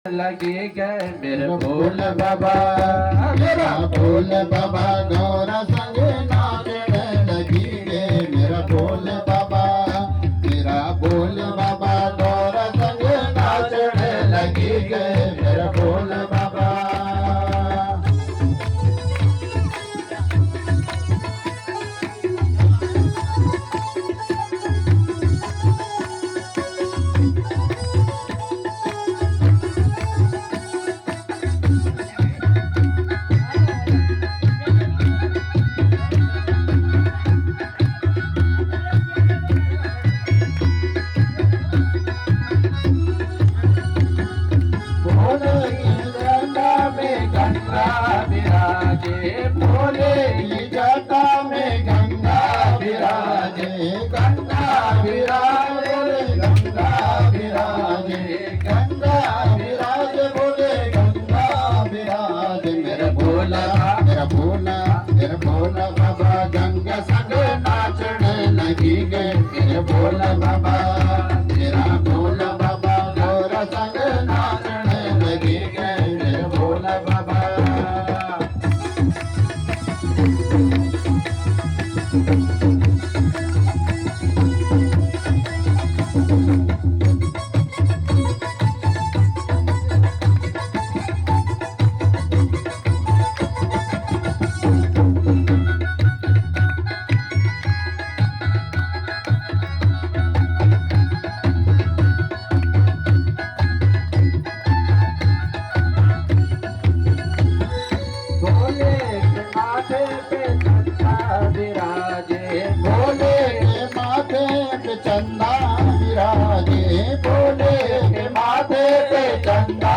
लगी गए मेरे भोल बाबा, मेरा भोल बाबा गौरा संग नाचने लगी गे। मेरा भोल बाबा, मेरा भोल बाबा गौरा संग नाचने लगी गे। मेरा भोल बाबा। भोले की जटा में गंगा विराजे, गंगा विराजे, गंगा विराजे, गंगा विराजे, बोले गंगा विराजे। मेरा भोला, मेरा भोला, मेरा भोला बाबा गंगा संग नाचने लगी गए। मेरे भोला बाबा, मेरा भोला बाबा गौरा संग नाचने लगी गए। मेरे भोला बाबा। भोले के माथे पे चंदा विराजे, भोले के माथे पे चंदा विराजे, भोले के माथे पे चंदा